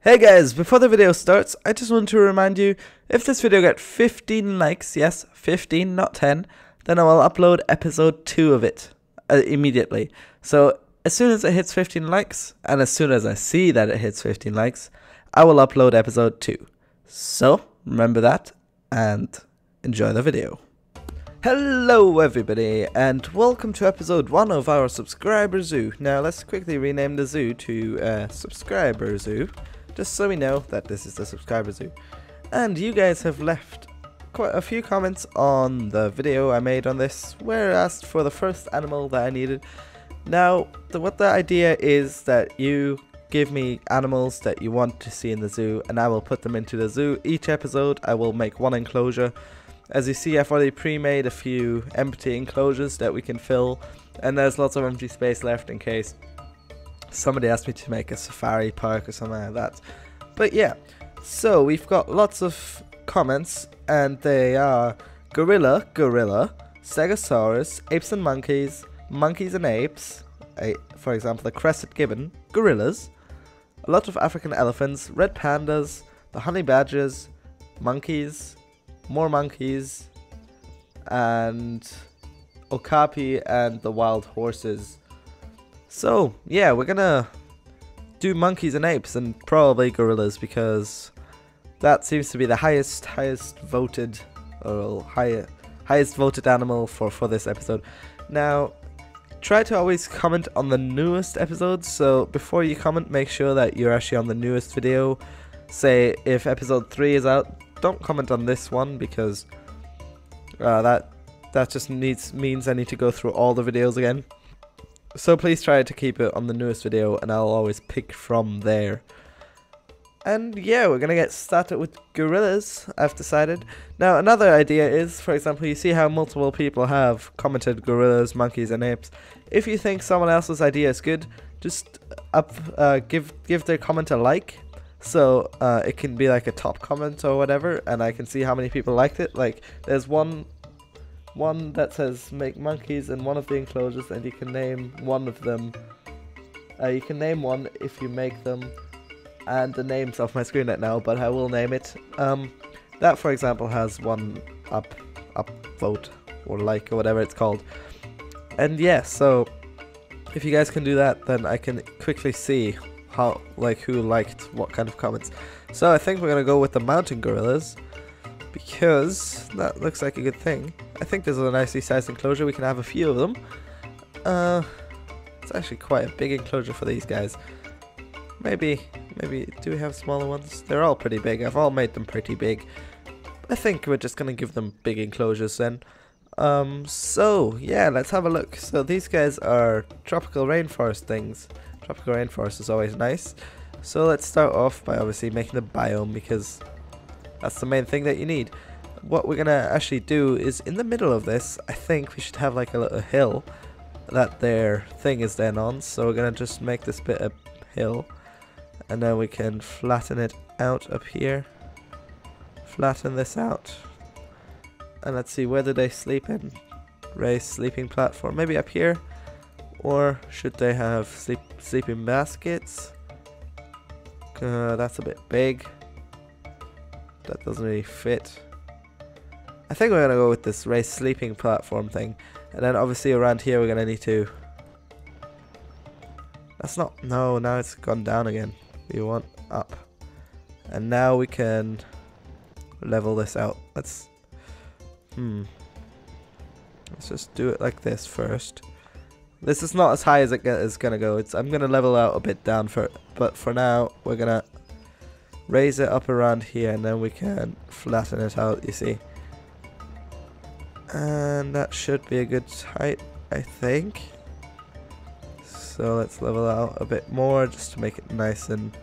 Hey guys, before the video starts, I just want to remind you, if this video gets 15 likes, yes, 15, not 10, then I will upload episode 2 of it immediately. So as soon as it hits 15 likes, and as soon as I see that it hits 15 likes, I will upload episode 2. So remember that, and enjoy the video. Hello everybody, and welcome to episode 1 of our subscriber zoo. Now let's quickly rename the zoo to subscriber zoo, just so we know that this is the subscriber zoo. And you guys have left quite a few comments on the video I made on this, where I asked for the first animal that I needed. Now, what the idea is that you give me animals that you want to see in the zoo, and I will put them into the zoo. Each episode I will make one enclosure. As you see, I've already pre-made a few empty enclosures that we can fill, and there's lots of empty space left in case somebody asked me to make a safari park or something like that. But yeah, so we've got lots of comments, and they are gorilla, stegosaurus, apes and monkeys, monkeys and apes, for example the crested gibbon, gorillas, a lot of African elephants, red pandas, the honey badgers, monkeys, more monkeys, and okapi and the wild horses. So yeah, we're gonna do monkeys and apes and probably gorillas, because that seems to be the highest voted or highest voted animal for this episode. Now try to always comment on the newest episodes, so before you comment, make sure that you're actually on the newest video. Say if episode 3 is out, don't comment on this one, because that just means I need to go through all the videos again. So please try to keep it on the newest video, and I'll always pick from there. And yeah, we're gonna get started with gorillas, I've decided. Now another idea is, for example, you see how multiple people have commented gorillas, monkeys and apes. If you think someone else's idea is good, just give their comment a like. So it can be like a top comment or whatever, and I can see how many people liked it. Like there's one that says make monkeys in one of the enclosures, and you can name one of them. You can name one if you make them, and the name's off my screen right now, but I will name it. That, for example, has one up vote or like or whatever it's called. And yeah, so if you guys can do that, then I can quickly see how, like, who liked what kind of comments. So I think we're gonna go with the mountain gorillas, because that looks like a good thing. I think this is a nicely sized enclosure. We can have a few of them. It's actually quite a big enclosure for these guys. Maybe do we have smaller ones? They're all pretty big. I've all made them pretty big. I think we're just gonna give them big enclosures then. So yeah, let's have a look. So these guys are tropical rainforest things. Tropical rainforest is always nice. So let's start off by obviously making the biome, because that's the main thing that you need. What we're gonna actually do is, in the middle of this, I think we should have like a little hill that their thing is then on. So we're gonna just make this bit a hill, and then we can flatten it out up here. Flatten this out, and let's see, where do they sleep in? Raise sleeping platform, maybe up here. Or should they have sleeping baskets? That's a bit big. That doesn't really fit. I think we're gonna go with this raised sleeping platform thing, and then obviously around here we're gonna need to. That's not. No, now it's gone down again. We want up, and now we can level this out. Let's just do it like this first. This is not as high as it is gonna go. I'm gonna level out a bit down but for now we're gonna raise it up around here, and then we can flatten it out, you see. And that should be a good height, I think. So let's level out a bit more, just to make it nice and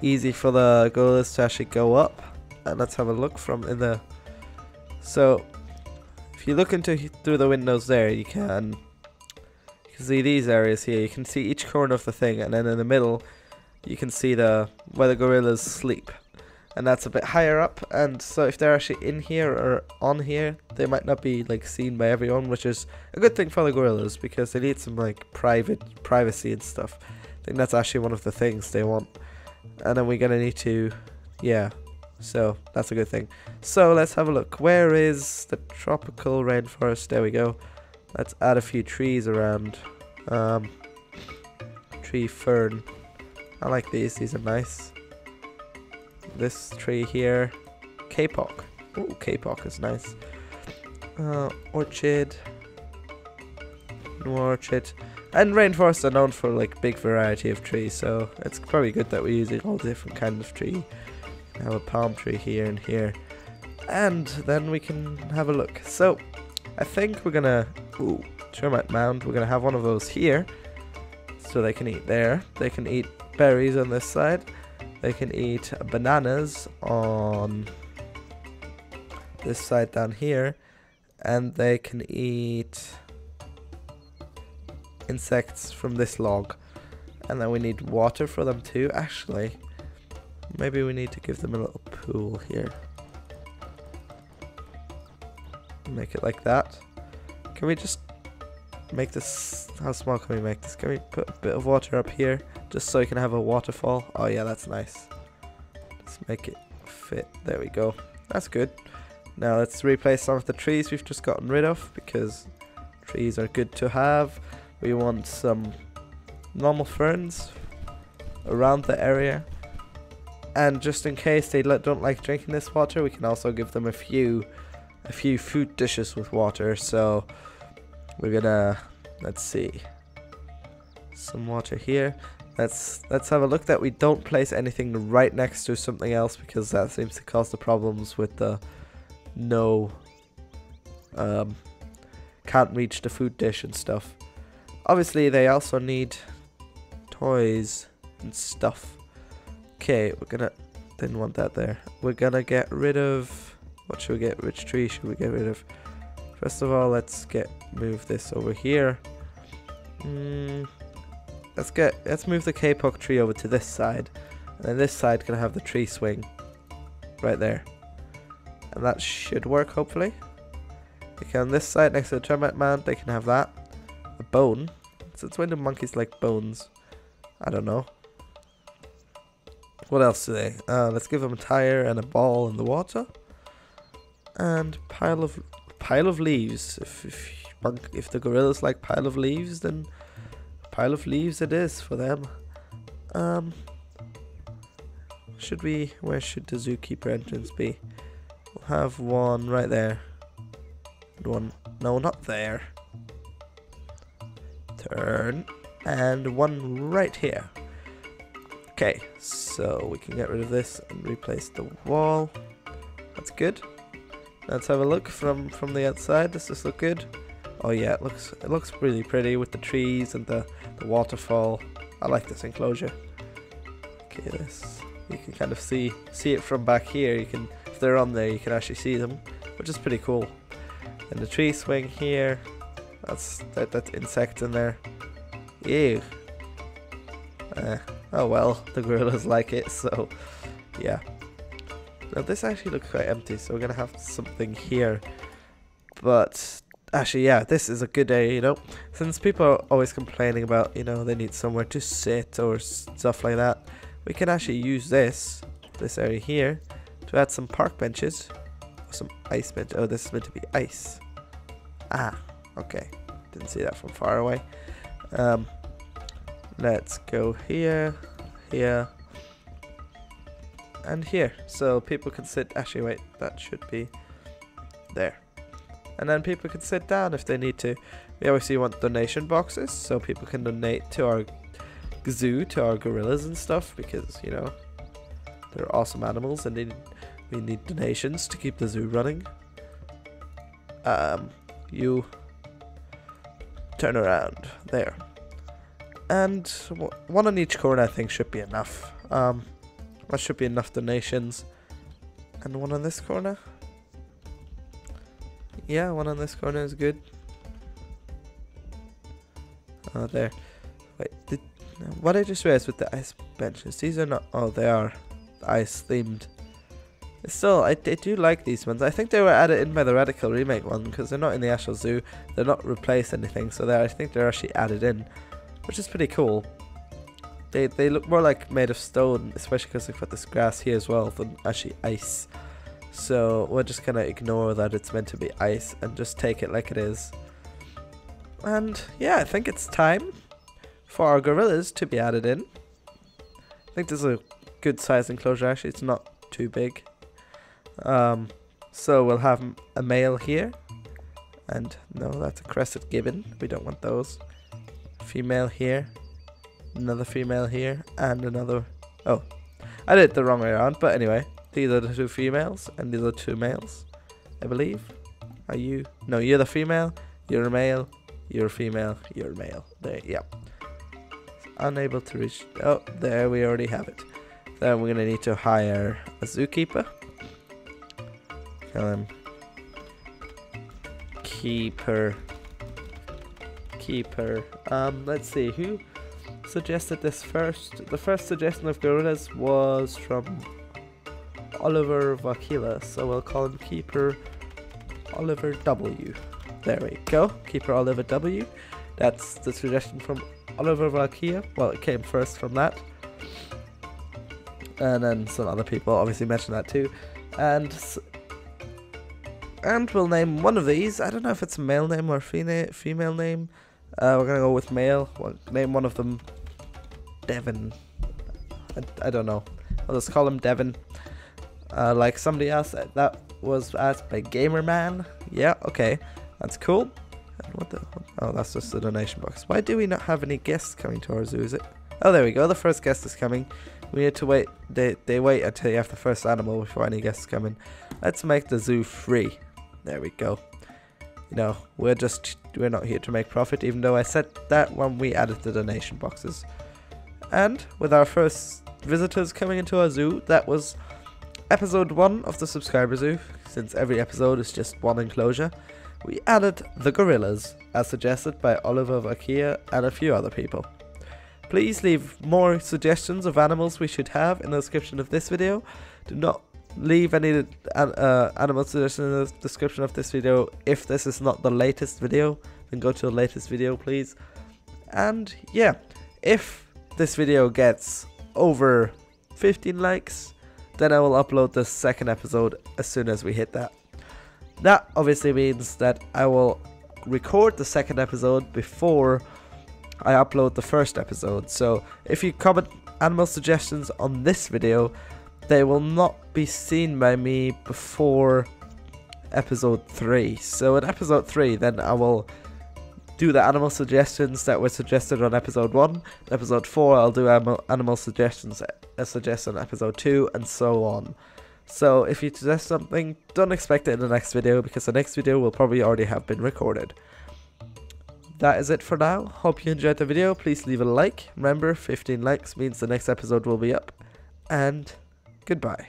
easy for the gorillas to actually go up. And let's have a look from in the. So if you look through the windows there, you can see these areas here. You can see each corner of the thing, and then in the middle you can see where the gorillas sleep, and that's a bit higher up. And so if they're actually in here or on here, they might not be like seen by everyone, which is a good thing for the gorillas, because they need some like privacy and stuff. I think that's actually one of the things they want. And then we're going to need to, yeah, so that's a good thing. So let's have a look. Where is the tropical rainforest? There we go. Let's add a few trees around. Tree fern. I like these. These are nice. This tree here. Kapok. Ooh, kapok is nice. Orchid. No orchid. And rainforests are known for like big variety of trees, so it's probably good that we're using all different kinds of tree. We have a palm tree here and here. And then we can have a look. So I think we're gonna Termite Mound, we're gonna have one of those here. So they can eat there. They can eat berries on this side. They can eat bananas on this side down here. And they can eat insects from this log. And then we need water for them too. Actually, maybe we need to give them a little pool here. Make it like that. Can we just make this, how small can we make this? Can we put a bit of water up here just so you can have a waterfall? Oh yeah, that's nice. Let's make it fit. There we go. That's good. Now let's replace some of the trees we've just gotten rid of, because trees are good to have. We want some normal ferns around the area, and just in case they don't like drinking this water, we can also give them a few food dishes with water. So we're gonna, let's see, some water here. Let's have a look that we don't place anything right next to something else, because that seems to cause the problems with the can't reach the food dish and stuff. Obviously they also need toys and stuff. Okay, didn't want that there. We're gonna get rid of, what should we get? Which tree should we get rid of? First of all, let's move this over here. Let's move the kapok tree over to this side, and then this side can have the tree swing right there, and that should work hopefully. Okay, on this side next to the termite mound, they can have that. A bone. Since when do monkeys like bones? I don't know. What else do they? Let's give them a tire and a ball in the water, and pile of leaves. If the gorillas like pile of leaves, then pile of leaves it is for them. Where should the zookeeper entrance be? We'll have one right there. One, no, not there. Turn, and one right here. Okay, so we can get rid of this and replace the wall. That's good. Let's have a look from the outside. Does this look good? Oh yeah, it looks really pretty with the trees and the waterfall. I like this enclosure. Okay, you can kind of see it from back here. You can, if they're on there, you can actually see them, which is pretty cool. And the tree swing here. That's that insect in there. Ew. Oh well, the gorillas like it, so yeah. Now this actually looks quite empty, so we're gonna have something here. But actually, yeah, this is a good area, you know. Since people are always complaining about, you know, they need somewhere to sit or stuff like that, we can actually use this area here to add some park benches, or some ice bench. Oh, this is meant to be ice. Ah, okay. Didn't see that from far away. Let's go here, here, and here, so people can sit. Actually, wait, that should be there. And then people can sit down if they need to. We obviously want donation boxes, so people can donate to our zoo, to our gorillas and stuff, because, you know, they're awesome animals and we need donations to keep the zoo running. You turn around there, and one on each corner I think should be enough. That should be enough donations. And one on this corner. Yeah, one on this corner is good. Oh, there. Wait, what I just realized with the ice benches, these are not, oh, they are ice themed. Still, I do like these ones. I think they were added in by the Radical Remake one, because they're not in the actual zoo. They're not replaced anything, so I think they're actually added in, which is pretty cool. They look more like made of stone, especially because they've got this grass here as well, than actually ice. So we're just gonna ignore that it's meant to be ice and just take it like it is. And yeah, I think it's time for our gorillas to be added in. I think this is a good size enclosure actually, it's not too big. So we'll have a male here. And no, that's a crested gibbon, we don't want those. Female here. Another female here, and another... Oh, I did it the wrong way around, but anyway. These are the two females, and these are two males, I believe. Are you? No, you're the female, you're a male, you're a female, you're a male. There, yeah. Unable to reach... Oh, there, we already have it. Then we're going to need to hire a zookeeper. Keeper. Let's see, who suggested this first? The first suggestion of gorillas was from Oliver Vakila, so we'll call him Keeper Oliver W. There we go, Keeper Oliver W. That's the suggestion from Oliver Vakila. Well, it came first from that. And then some other people obviously mentioned that too. And we'll name one of these. I don't know if it's a male name or a female name. We're gonna go with male. We'll name one of them Devon. I don't know. I'll just call him Devon. Like somebody else that was asked by Gamerman. Yeah, okay, that's cool. And what the? Oh, that's just the donation box. Why do we not have any guests coming to our zoo? Is it? Oh, there we go. The first guest is coming. We need to wait. They wait until you have the first animal before any guests come in. Let's make the zoo free. There we go. You know, we're not here to make profit, even though I said that when we added the donation boxes. And with our first visitors coming into our zoo, that was episode 1 of the subscriber zoo. Since every episode is just one enclosure, we added the gorillas, as suggested by Oliver Vakia and a few other people. Please leave more suggestions of animals we should have in the description of this video. Do not leave any animal suggestions in the description of this video. If this is not the latest video, then go to the latest video, please. And yeah, if this video gets over 15 likes, then I will upload the second episode as soon as we hit that. That obviously means that I will record the second episode before I upload the first episode. So if you comment animal suggestions on this video, they will not be seen by me before episode 3. So in episode 3, then I will do the animal suggestions that were suggested on episode 1. Episode 4, I'll do animal suggestions as suggested on episode 2, and so on. So if you suggest something, don't expect it in the next video, because the next video will probably already have been recorded. That is it for now. Hope you enjoyed the video. Please leave a like. Remember, 15 likes means the next episode will be up. And goodbye.